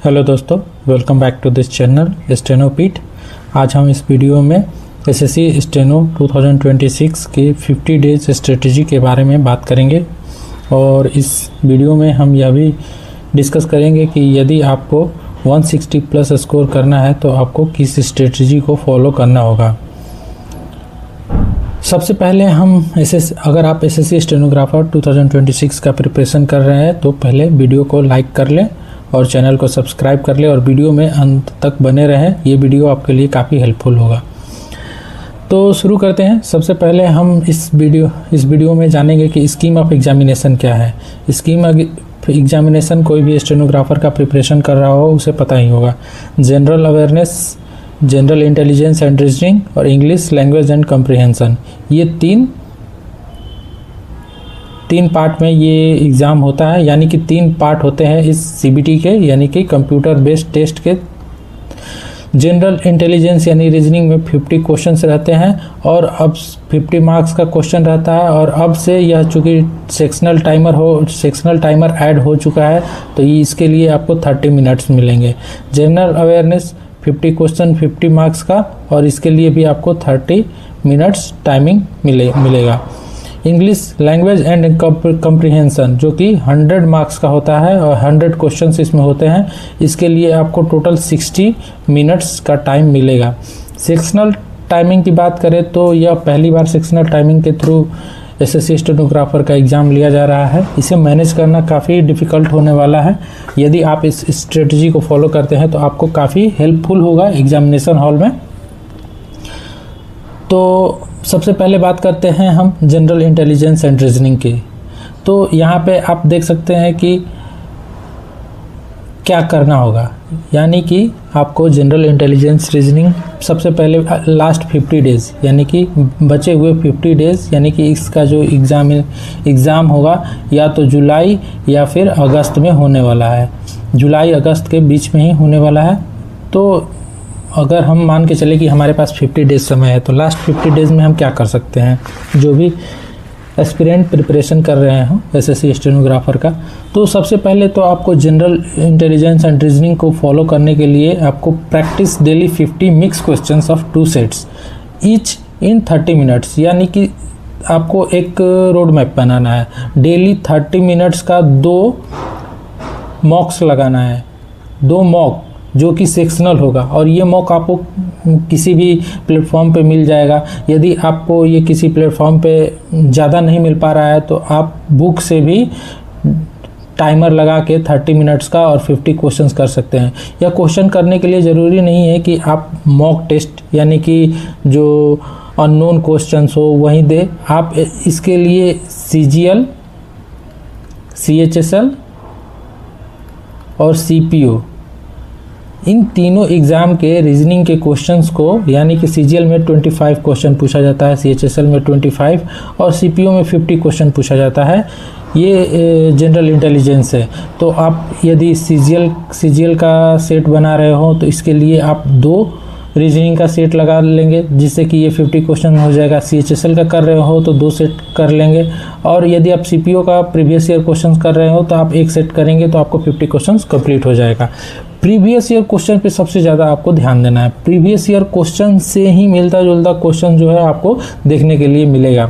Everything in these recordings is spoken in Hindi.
हेलो दोस्तों, welcome back to this channel स्टेनोपीट। आज हम इस वीडियो में एसएससी स्टेनो 2026 के 50 डेज स्ट्रेटजी के बारे में बात करेंगे और इस वीडियो में हम यह भी डिस्कस करेंगे कि यदि आपको 160 प्लस स्कोर करना है तो आपको किस स्ट्रेटजी को फॉलो करना होगा। सबसे पहले हम अगर आप एसएससी स्टेनोग्राफर 2026 का प्रिपरेशन कर रहे हैं तो पहले वीडियो को लाइक कर लें और चैनल को सब्सक्राइब कर ले और वीडियो में अंत तक बने रहें। ये वीडियो आपके लिए काफ़ी हेल्पफुल होगा। तो शुरू करते हैं। सबसे पहले हम इस वीडियो में जानेंगे कि स्कीम ऑफ एग्जामिनेशन क्या है। स्कीम एग्जामिनेशन कोई भी स्टेनोग्राफर का प्रिपरेशन कर रहा हो उसे पता ही होगा। General awareness, general intelligence and reasoning और इंग्लिश लैंग्वेज एंड कम्प्रिहेंशन, ये तीन पार्ट में ये एग्ज़ाम होता है। यानी कि 3 पार्ट होते हैं इस सीबीटी के, यानी कि कंप्यूटर बेस्ड टेस्ट के। जनरल इंटेलिजेंस यानी रीजनिंग में 50 क्वेश्चंस रहते हैं और अब 50 मार्क्स का क्वेश्चन रहता है। और अब से यह चूँकि सेक्शनल टाइमर ऐड हो चुका है तो ये इसके लिए आपको 30 मिनट्स मिलेंगे। जनरल अवेयरनेस 50 क्वेश्चन 50 मार्क्स का और इसके लिए भी आपको 30 मिनट्स टाइमिंग मिलेगा। इंग्लिश लैंग्वेज एंड कम्प्रिहेंशन जो कि 100 मार्क्स का होता है और 100 क्वेश्चंस इसमें होते हैं, इसके लिए आपको टोटल 60 मिनट्स का टाइम मिलेगा। सेक्शनल टाइमिंग की बात करें तो यह पहली बार सेक्शनल टाइमिंग के थ्रू एसएससी स्टेनोग्राफर का एग्ज़ाम लिया जा रहा है। इसे मैनेज करना काफ़ी डिफ़िकल्ट होने वाला है। यदि आप इस स्ट्रेटजी को फॉलो करते हैं तो आपको काफ़ी हेल्पफुल होगा एग्जामिनेशन हॉल में। तो सबसे पहले बात करते हैं हम जनरल इंटेलिजेंस एंड रीजनिंग की। तो यहाँ पे आप देख सकते हैं कि क्या करना होगा। यानी कि आपको जनरल इंटेलिजेंस रीजनिंग सबसे पहले लास्ट 50 डेज़ यानी कि बचे हुए 50 डेज़, यानी कि इसका जो एग्ज़ाम होगा या तो जुलाई या फिर अगस्त में होने वाला है। जुलाई अगस्त के बीच में ही होने वाला है। तो अगर हम मान के चले कि हमारे पास 50 डेज़ समय है तो लास्ट 50 डेज़ में हम क्या कर सकते हैं, जो भी एस्पिरेंट प्रिपरेशन कर रहे हो एसएससी स्टेनोग्राफर का। तो सबसे पहले तो आपको जनरल इंटेलिजेंस एंड रीजनिंग को फॉलो करने के लिए आपको practice daily 50 mix questions of 2 sets each in 30 minutes. यानी कि आपको एक रोड मैप बनाना है। डेली 30 मिनट्स का 2 मॉक्स लगाना है, 2 मॉक जो कि सेक्शनल होगा। और ये मॉक आपको किसी भी प्लेटफॉर्म पे मिल जाएगा। यदि आपको ये किसी प्लेटफॉर्म पे ज़्यादा नहीं मिल पा रहा है तो आप बुक से भी टाइमर लगा के 30 मिनट्स का और 50 क्वेश्चंस कर सकते हैं। यह क्वेश्चन करने के लिए ज़रूरी नहीं है कि आप मॉक टेस्ट यानी कि जो अननोन क्वेश्चंस हो वहीं दे। आप इसके लिए CGL, CHSL और CPO, इन तीनों एग्ज़ाम के रीजनिंग के क्वेश्चंस को, यानी कि CGL में 25 क्वेश्चन पूछा जाता है, CHSL में 25 और CPO में 50 क्वेश्चन पूछा जाता है। ये जनरल इंटेलिजेंस है। तो आप यदि CGL का सेट बना रहे हो तो इसके लिए आप 2 रीजनिंग का सेट लगा लेंगे जिससे कि ये 50 क्वेश्चन हो जाएगा। CHSL का कर रहे हो तो 2 सेट कर लेंगे। और यदि आप CPO का प्रीवियस ईयर क्वेश्चन कर रहे हो तो आप 1 सेट करेंगे तो आपको 50 क्वेश्चन कंप्लीट हो जाएगा। प्रीवियस ईयर क्वेश्चन पे सबसे ज़्यादा आपको ध्यान देना है। प्रीवियस ईयर क्वेश्चन से ही मिलता जुलता क्वेश्चन जो है आपको देखने के लिए मिलेगा।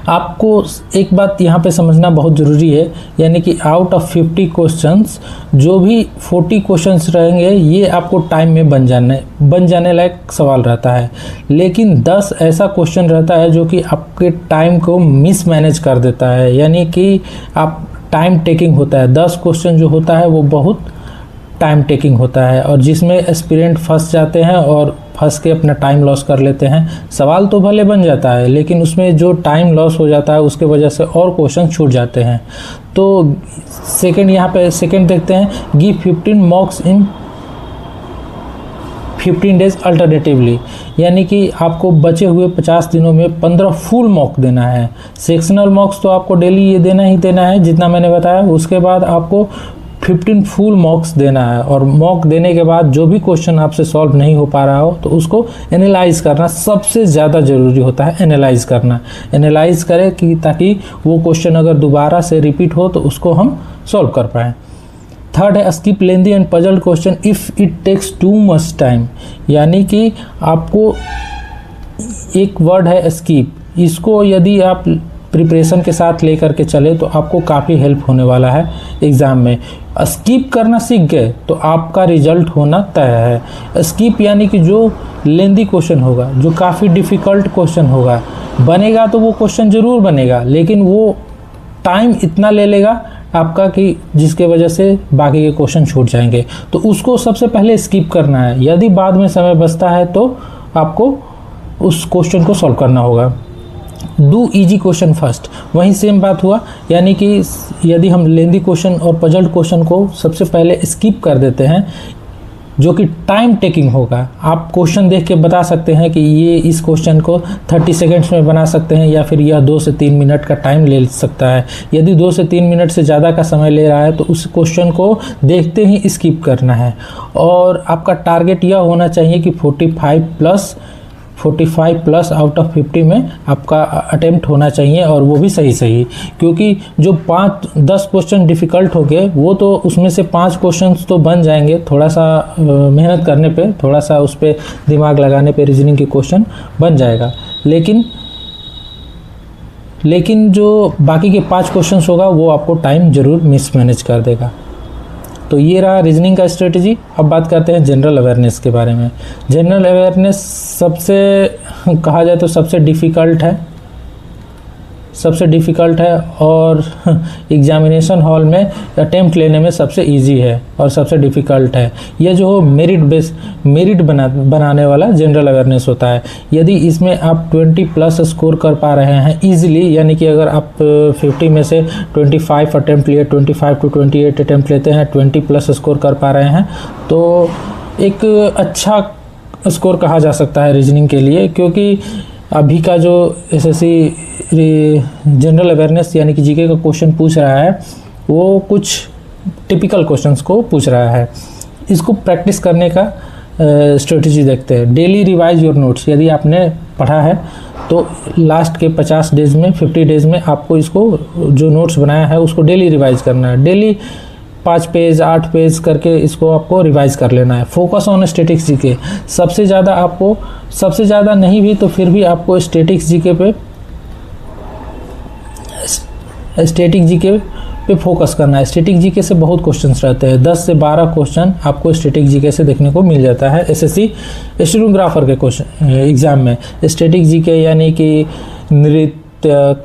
आपको एक बात यहाँ पे समझना बहुत ज़रूरी है, यानी कि आउट ऑफ 50 क्वेश्चंस जो भी 40 क्वेश्चंस रहेंगे ये आपको टाइम में बन जाने लायक सवाल रहता है। लेकिन 10 ऐसा क्वेश्चन रहता है जो कि आपके टाइम को मिसमैनेज कर देता है, यानी कि आप टाइम टेकिंग होता है। 10 क्वेश्चन जो होता है वो बहुत टाइम टेकिंग होता है और जिसमें एस्पिरेंट फंस जाते हैं और फंस के अपना टाइम लॉस कर लेते हैं। सवाल तो भले बन जाता है लेकिन उसमें जो टाइम लॉस हो जाता है उसके वजह से और क्वेश्चन छूट जाते हैं। तो यहाँ पे सेकंड देखते हैं, गिव 15 मॉक्स इन 15 डेज अल्टरनेटिवली। यानी कि आपको बचे हुए 50 दिनों में 15 फुल मॉक देना है। सेक्शनल मॉक्स तो आपको डेली ये देना ही देना है जितना मैंने बताया। उसके बाद आपको 15 फुल मॉक्स देना है और मॉक देने के बाद जो भी क्वेश्चन आपसे सॉल्व नहीं हो पा रहा हो तो उसको एनालाइज करना सबसे ज़्यादा ज़रूरी होता है। एनालाइज करें कि ताकि वो क्वेश्चन अगर दोबारा से रिपीट हो तो उसको हम सॉल्व कर पाएँ। थर्ड है skip lengthy and puzzled question if it takes too much time, यानी कि आपको एक वर्ड है स्किप, इसको यदि आप प्रिपरेशन के साथ लेकर के चले तो आपको काफ़ी हेल्प होने वाला है एग्ज़ाम में। स्किप करना सीख गए तो आपका रिजल्ट होना तय है। स्किप यानी कि जो लेंदी क्वेश्चन होगा, जो काफ़ी डिफ़िकल्ट क्वेश्चन होगा, बनेगा तो वो क्वेश्चन ज़रूर बनेगा, लेकिन वो टाइम इतना ले लेगा आपका कि जिसके वजह से बाकी के क्वेश्चन छूट जाएंगे। तो उसको सबसे पहले स्किप करना है। यदि बाद में समय बचता है तो आपको उस क्वेश्चन को सॉल्व करना होगा। डू इजी क्वेश्चन फर्स्ट, वहीं सेम बात हुआ, यानी कि यदि हम लेंदी क्वेश्चन और पजल्ड क्वेश्चन को सबसे पहले स्किप कर देते हैं, जो कि टाइम टेकिंग होगा, आप क्वेश्चन देख के बता सकते हैं कि ये इस क्वेश्चन को 30 सेकेंड्स में बना सकते हैं या फिर यह 2 से 3 मिनट का टाइम ले सकता है। यदि 2 से 3 मिनट से ज़्यादा का समय ले रहा है तो उस क्वेश्चन को देखते ही स्किप करना है। और आपका टारगेट यह होना चाहिए कि 45 प्लस आउट ऑफ 50 में आपका अटेम्प्ट होना चाहिए, और वो भी सही, क्योंकि जो 5-10 क्वेश्चन डिफ़िकल्ट हो गए वो तो उसमें से 5 क्वेश्चंस तो बन जाएंगे, थोड़ा सा मेहनत करने पे, थोड़ा सा उस पर दिमाग लगाने पे रीजनिंग के क्वेश्चन बन जाएगा, लेकिन जो बाकी के 5 क्वेश्चंस होगा वो आपको टाइम ज़रूर मिसमैनेज कर देगा। तो ये रहा रीजनिंग का स्ट्रेटजी। अब बात करते हैं जनरल अवेयरनेस के बारे में। जनरल अवेयरनेस सबसे कहा जाए तो सबसे डिफ़िकल्ट है और एग्जामिनेशन हॉल में अटेम्प्ट लेने में सबसे इजी है और सबसे डिफ़िकल्ट है। यह जो मेरिट बनाने वाला जनरल अवेयरनेस होता है। यदि इसमें आप 20 प्लस स्कोर कर पा रहे हैं ईजिली, यानी कि अगर आप 50 में से 25 अटेम्प्ट लिए, 25 to 28 अटेम्प्ट लेते हैं, 20 प्लस स्कोर कर पा रहे हैं, तो एक अच्छा स्कोर कहा जा सकता है रीजनिंग के लिए। क्योंकि अभी का जो एसएससी जनरल अवेयरनेस यानी कि जीके का क्वेश्चन पूछ रहा है वो कुछ टिपिकल क्वेश्चंस को पूछ रहा है। इसको प्रैक्टिस करने का स्ट्रेटजी देखते हैं। Daily revise your notes. यदि आपने पढ़ा है तो लास्ट के 50 डेज में, 50 डेज में आपको इसको जो नोट्स बनाया है उसको डेली रिवाइज करना है। डेली 5 पेज 8 पेज करके इसको आपको रिवाइज कर लेना है। Focus on statics GK. सबसे ज़्यादा नहीं भी तो फिर भी आपको स्टैटिक जीके पे फोकस करना है। स्टैटिक जीके से बहुत क्वेश्चंस रहते हैं, 10 से 12 क्वेश्चन आपको स्टैटिक जीके से देखने को मिल जाता है एसएससी स्टेनोग्राफर के क्वेश्चन एग्ज़ाम में। स्टैटिक जीके यानी कि नृत्य,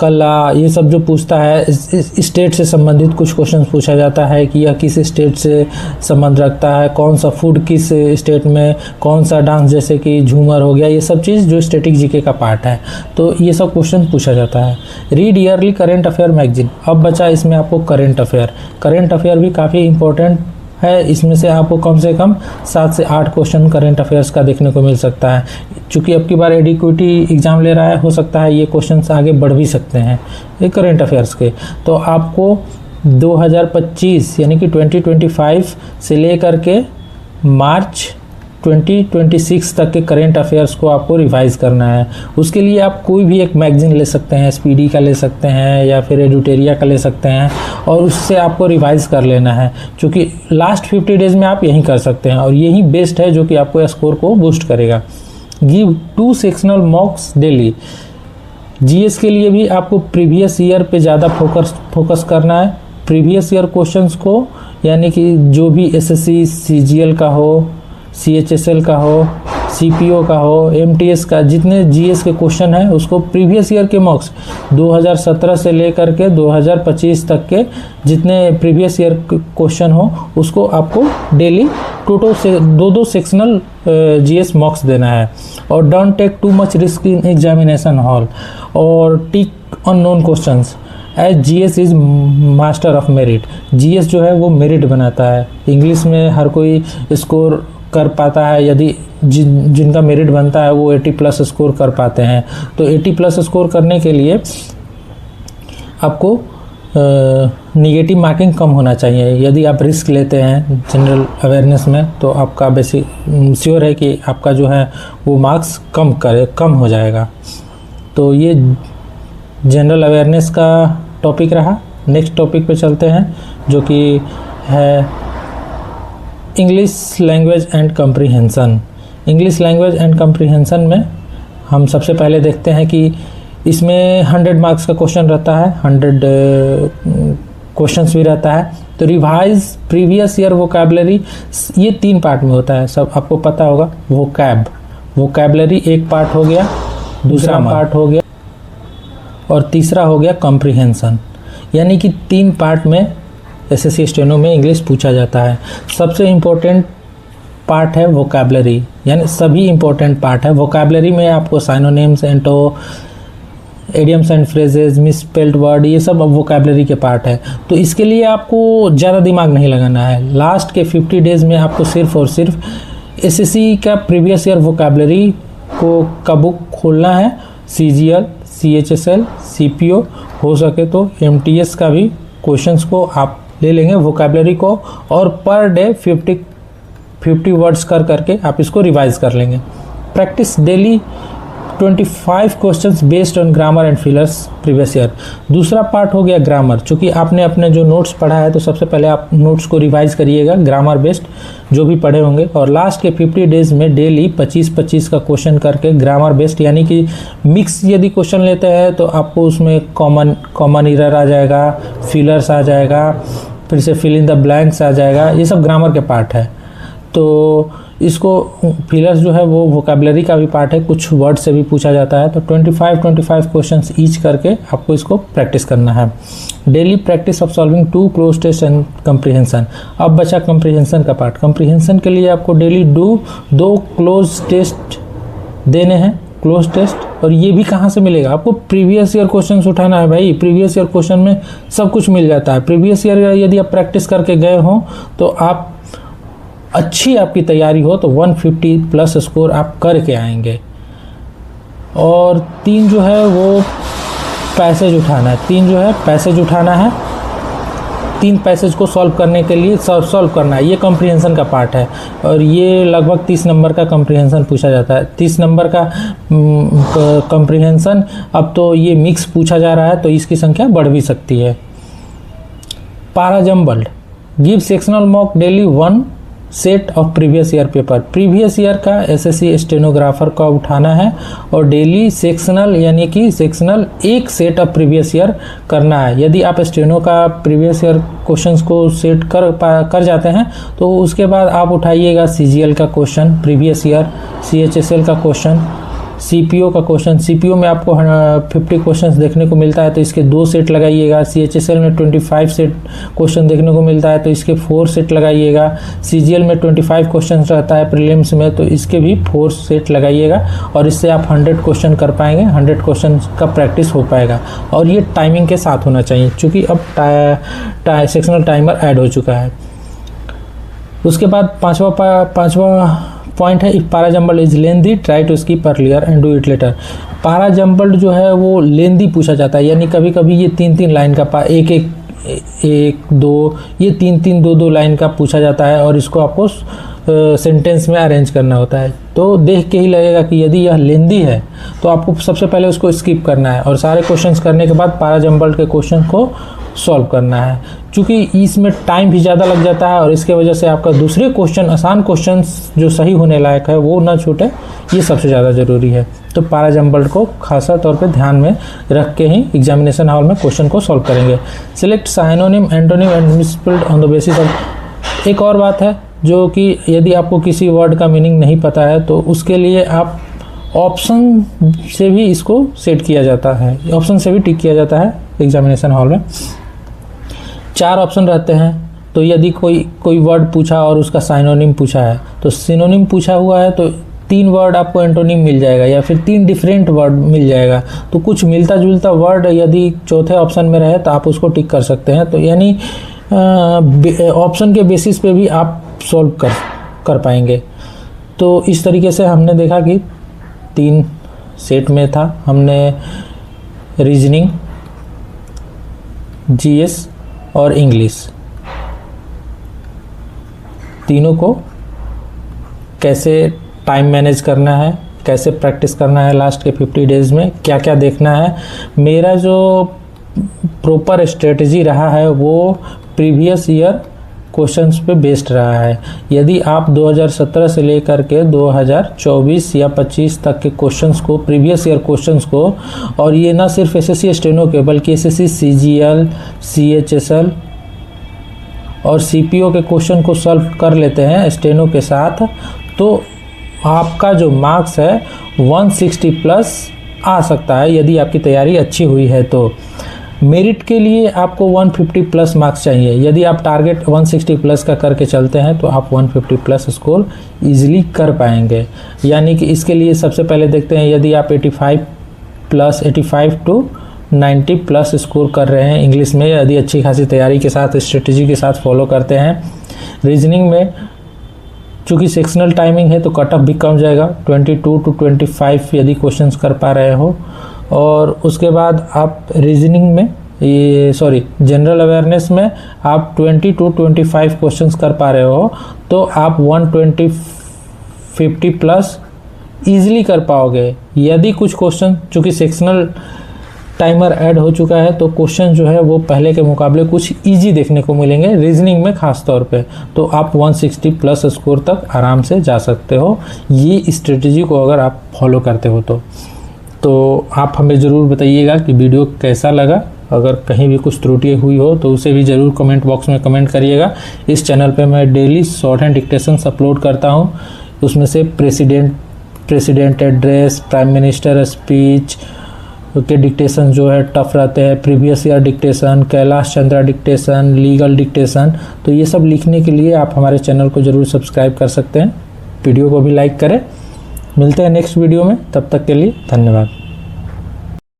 कला, ये सब जो पूछता है, स्टेट से संबंधित कुछ क्वेश्चन पूछा जाता है कि यह किस स्टेट से संबंध रखता है, कौन सा फूड किस स्टेट में, कौन सा डांस जैसे कि झूमर हो गया, ये सब चीज़ जो स्टैटिक जीके का पार्ट है, तो ये सब क्वेश्चन पूछा जाता है। Read yearly current affair magazine. अब बचा इसमें आपको करेंट अफेयर भी काफ़ी इंपॉर्टेंट है। इसमें से आपको कम से कम 7 से 8 क्वेश्चन करेंट अफेयर्स का देखने को मिल सकता है। चूँकि अब की बार एडिक्विटी एग्ज़ाम ले रहा है, हो सकता है ये क्वेश्चंस आगे बढ़ भी सकते हैं ये करेंट अफेयर्स के। तो आपको 2025 यानी कि 2025 से लेकर के मार्च 2026 तक के करेंट अफेयर्स को आपको रिवाइज़ करना है। उसके लिए आप कोई भी एक मैगज़ीन ले सकते हैं, एसपीडी का ले सकते हैं या फिर एडिटोरिया का ले सकते हैं, और उससे आपको रिवाइज़ कर लेना है। क्योंकि लास्ट 50 डेज़ में आप यही कर सकते हैं और यही बेस्ट है जो कि आपको स्कोर को बूस्ट करेगा। Give 2 sectional मॉक्स daily. जीएस के लिए भी आपको प्रीवियस ईयर पे ज़्यादा फोकस करना है। प्रीवियस ईयर क्वेश्चंस को, यानी कि जो भी एसएससी सीजीएल का हो, सीएचएसएल का हो, सीपीओ का हो, एमटीएस का, जितने जीएस के क्वेश्चन हैं उसको प्रीवियस ईयर के मॉक्स 2017 से लेकर के 2025 तक के जितने प्रीवियस ईयर क्वेश्चन हो उसको आपको डेली टोटल से 2-2 सेक्शनल जीएस मॉक्स देना है। और don't take too much risk in examination hall और tick unknown questions as GS is master of merit. GS जो है वो मेरिट बनाता है। इंग्लिश में हर कोई स्कोर कर पाता है, यदि जिनका मेरिट बनता है वो 80 प्लस स्कोर कर पाते हैं। तो 80 प्लस स्कोर करने के लिए आपको निगेटिव मार्किंग कम होना चाहिए। यदि आप रिस्क लेते हैं जनरल अवेयरनेस में तो आपका बेसिक श्योर है कि आपका जो है वो मार्क्स कम हो जाएगा। तो ये जनरल अवेयरनेस का टॉपिक रहा। नेक्स्ट टॉपिक पे चलते हैं जो कि है English language and comprehension. English language and comprehension में हम सबसे पहले देखते हैं कि इसमें 100 मार्क्स का क्वेश्चन रहता है, 100 क्वेश्चंस भी रहता है। तो रिवाइज प्रीवियस ईयर वोकैबुलरी, ये 3 पार्ट में होता है, सब आपको पता होगा। वोकैबुलरी एक पार्ट हो गया, दूसरा पार्ट हो गया और तीसरा हो गया कॉम्प्रिहेंशन। यानी कि 3 पार्ट में एसएससी स्टेनो में इंग्लिश पूछा जाता है। सबसे इम्पोर्टेंट पार्ट है वोकैबुलरी, यानी सभी इम्पोर्टेंट पार्ट है। वोकैबुलरी में आपको synonyms, anto, idioms and phrases, misspelled word, ये सब अब वोकैबुलरी के पार्ट है। तो इसके लिए आपको ज़्यादा दिमाग नहीं लगाना है। लास्ट के 50 डेज़ में आपको सिर्फ और सिर्फ एसएससी का प्रीवियस ईयर वोकैबुलरी का बुक खोलना है। CGL, CHSL, CPO, हो सके तो MTS का भी क्वेश्चंस को आप ले लेंगे वोकैबुलरी को, और पर डे 50 वर्ड्स करके आप इसको रिवाइज कर लेंगे। Practice daily 25 questions based on grammar and fillers previous year. दूसरा पार्ट हो गया ग्रामर। चूँकि आपने अपने जो नोट्स पढ़ा है तो सबसे पहले आप नोट्स को रिवाइज करिएगा ग्रामर बेस्ड जो भी पढ़े होंगे, और लास्ट के 50 डेज़ में डेली 25-25 का क्वेश्चन करके ग्रामर बेस्ड, यानी कि मिक्स यदि क्वेश्चन लेते हैं तो आपको उसमें कॉमन एरर आ जाएगा, फिलर्स आ जाएगा, फिर से फिल इन द ब्लैंक्स आ जाएगा, ये सब ग्रामर के पार्ट है। तो इसको फिलर्स जो है वो वोकैबुलरी का भी पार्ट है, कुछ वर्ड से भी पूछा जाता है। तो 25 क्वेश्चंस ईच करके आपको इसको प्रैक्टिस करना है। Daily practice of solving 2 cloze test and comprehension. अब बचा कम्प्रीहेंशन का पार्ट। कम्प्रीहेंशन के लिए आपको डेली 2 क्लोज टेस्ट देने हैं, क्लोज टेस्ट। और ये भी कहाँ से मिलेगा? आपको प्रीवियस ईयर क्वेश्चन उठाना है भाई। प्रीवियस ईयर क्वेश्चन में सब कुछ मिल जाता है। प्रीवियस ईयर यदि आप प्रैक्टिस करके गए हों तो आप अच्छी आपकी तैयारी हो तो 150 प्लस स्कोर आप करके आएंगे। और 3 जो है वो पैसेज उठाना है। 3 जो है पैसेज उठाना है। 3 पैसेज को सॉल्व करने के लिए सॉल्व करना है। ये कॉम्प्रिहेंशन का पार्ट है और ये लगभग 30 नंबर का कॉम्प्रिहेंशन पूछा जाता है। 30 नंबर का कॉम्प्रिहेंशन, अब तो ये मिक्स पूछा जा रहा है तो इसकी संख्या बढ़ भी सकती है। पारा jumbled, give sectional mock daily 1 set of previous year paper. Previous year का एसएससी स्टेनोग्राफर का उठाना है और डेली सेक्शनल, यानी कि sectional 1 set of previous year करना है। यदि आप स्टेनो का प्रीवियस ईयर क्वेश्चंस को सेट कर जाते हैं तो उसके बाद आप उठाइएगा CGL का क्वेश्चन प्रीवियस ईयर, CHSL का क्वेश्चन, CPO का क्वेश्चन। CPO में आपको 50 क्वेश्चंस देखने को मिलता है तो इसके 2 सेट लगाइएगा। CHSL में 25 सेट क्वेश्चन देखने को मिलता है तो इसके 4 सेट लगाइएगा। CGL में 25 क्वेश्चंस रहता है प्रीलिम्स में तो इसके भी 4 सेट लगाइएगा और इससे आप 100 क्वेश्चन कर पाएंगे। 100 क्वेश्चन का प्रैक्टिस हो पाएगा और ये टाइमिंग के साथ होना चाहिए क्योंकि अब सेक्शनल टाइमर ऐड हो चुका है। उसके बाद पांचवा पॉइंट है, if para jumbled is lengthy try to skip earlier and do it later. Para jumbled जो है वो लेंदी पूछा जाता है, यानी कभी कभी ये 3-3 लाइन का एक दो, ये 3-3 2-2 लाइन का पूछा जाता है और इसको आपको सेंटेंस में अरेंज करना होता है। तो देख के ही लगेगा कि यदि यह लेंदी है तो आपको सबसे पहले उसको स्किप करना है और सारे क्वेश्चंस करने के बाद पारा जम्बल्ड के क्वेश्चन को सॉल्व करना है। क्योंकि इसमें टाइम भी ज़्यादा लग जाता है और इसके वजह से आपका दूसरे क्वेश्चन, आसान क्वेश्चंस जो सही होने लायक है वो ना छूटे, ये सबसे ज़्यादा ज़रूरी है। तो पारा जम्बल्ड को खासा तौर पे ध्यान में रख के ही एग्जामिनेशन हॉल में क्वेश्चन को सॉल्व करेंगे। Select synonym, antonym and misspelled on the basis of. एक और बात है जो कि यदि आपको किसी वर्ड का मीनिंग नहीं पता है तो उसके लिए आप ऑप्शन से भी इसको सेट किया जाता है, ऑप्शन से भी टिक किया जाता है एग्जामिनेशन हॉल में। 4 ऑप्शन रहते हैं तो यदि कोई वर्ड पूछा और उसका साइनोनिम पूछा है तो सिनोनिम पूछा हुआ है तो 3 वर्ड आपको एंटोनिम मिल जाएगा या फिर 3 डिफरेंट वर्ड मिल जाएगा। तो कुछ मिलता जुलता वर्ड यदि चौथे ऑप्शन में रहे तो आप उसको टिक कर सकते हैं। तो यानी ऑप्शन के बेसिस पे भी आप सॉल्व कर पाएंगे। तो इस तरीके से हमने देखा कि 3 सेट में था, हमने रीजनिंग, GS और इंग्लिश, तीनों को कैसे टाइम मैनेज करना है, कैसे प्रैक्टिस करना है, लास्ट के 50 डेज़ में क्या क्या देखना है। मेरा जो प्रॉपर स्ट्रेटजी रहा है वो प्रीवियस ईयर क्वेश्चंस पे बेस्ड रहा है। यदि आप 2017 से लेकर के 2024 या 25 तक के क्वेश्चंस को, प्रीवियस ईयर क्वेश्चंस को, और ये ना सिर्फ एसएससी स्टेनो के बल्कि एसएससी सीजीएल, सीएचएसएल और सीपीओ के क्वेश्चन को सॉल्व कर लेते हैं स्टेनो के साथ, तो आपका जो मार्क्स है 160 प्लस आ सकता है यदि आपकी तैयारी अच्छी हुई है। तो मेरिट के लिए आपको 150 प्लस मार्क्स चाहिए। यदि आप टारगेट 160 प्लस का करके चलते हैं तो आप 150 प्लस स्कोर ईजिली कर पाएंगे। यानी कि इसके लिए सबसे पहले देखते हैं, यदि आप 85 टू 90 प्लस स्कोर कर रहे हैं इंग्लिश में, यदि अच्छी खासी तैयारी के साथ, स्ट्रेटजी के साथ फॉलो करते हैं। रीजनिंग में चूँकि सेक्शनल टाइमिंग है तो कट ऑफ भी कम जाएगा, 22 टू 25 यदि क्वेश्चंस कर पा रहे हो। और उसके बाद आप रीजनिंग में जनरल अवेयरनेस में आप 20 टू 25 क्वेश्चंस कर पा रहे हो तो आप 150 प्लस ईजिली कर पाओगे। यदि कुछ क्वेश्चन, चूँकि सेक्शनल टाइमर ऐड हो चुका है तो क्वेश्चन जो है वो पहले के मुकाबले कुछ इजी देखने को मिलेंगे रीजनिंग में खास तौर पे, तो आप 160 प्लस स्कोर तक आराम से जा सकते हो ये स्ट्रेटजी को अगर आप फॉलो करते हो तो आप हमें ज़रूर बताइएगा कि वीडियो कैसा लगा। अगर कहीं भी कुछ त्रुटि हुई हो तो उसे भी ज़रूर कमेंट बॉक्स में कमेंट करिएगा। इस चैनल पे मैं daily short hand dictations upload करता हूँ, उसमें से president address, prime minister speech के डिक्टेशन जो है टफ रहते हैं, previous year dictation, Kailash Chandra dictation, legal dictation, तो ये सब लिखने के लिए आप हमारे चैनल को ज़रूर सब्सक्राइब कर सकते हैं। वीडियो को भी लाइक करें। मिलते हैं नेक्स्ट वीडियो में, तब तक के लिए धन्यवाद।